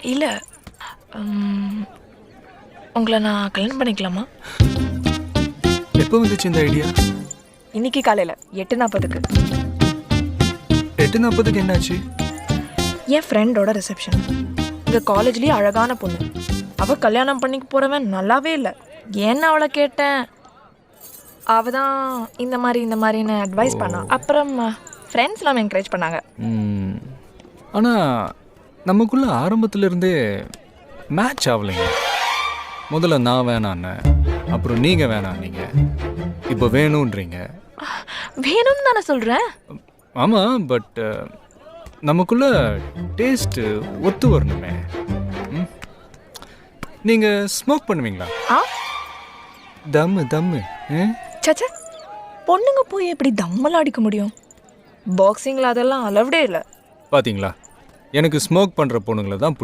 இல்லை, உங்களை நான் கல்யாணம் பண்ணிக்கலாமா? எப்போ வந்துச்சு இந்த ஐடியா? இன்னைக்கு காலையில் 8:40. 8:40 என்னாச்சு? என் ஃப்ரெண்டோட ரிசப்ஷன். இந்த காலேஜ்லேயே அழகான பொண்ணு. அவள் கல்யாணம் பண்ணிக்க போகிறவன் நல்லாவே இல்லை. ஏன்னு அவளை கேட்டேன். அவள் தான் இந்த மாதிரின்னு அட்வைஸ் பண்ணா. அப்புறம் ஃப்ரெண்ட்ஸ் எல்லாம் என்கரேஜ் பண்ணாங்க. ஆனால் நமக்குள்ள ஆரம்பத்துல இருந்தே மேட்ச் ஆகலைங்க. முதல்ல நான் வேணான்னு, அப்புறம் நீங்கள் வேணான்னீங்க, இப்போ வேணுன்றீங்க. வேணும்னு தானே சொல்கிறேன். ஆமாம், பட் நமக்குள்ள டேஸ்ட்டு ஒத்து வரணுமே. நீங்கள் ஸ்மோக் பண்ணுவீங்களா? ஆ தம்மு சச்சா, பொண்ணுங்க போய் எப்படி தம்மெல்லாம் அடிக்க முடியும்? பாக்ஸிங்கில் அதெல்லாம் அலவுடே இல்லை. பார்த்தீங்களா, எனக்கு ஸ்மோக் பண்ணுற பொண்ணுங்களை தான்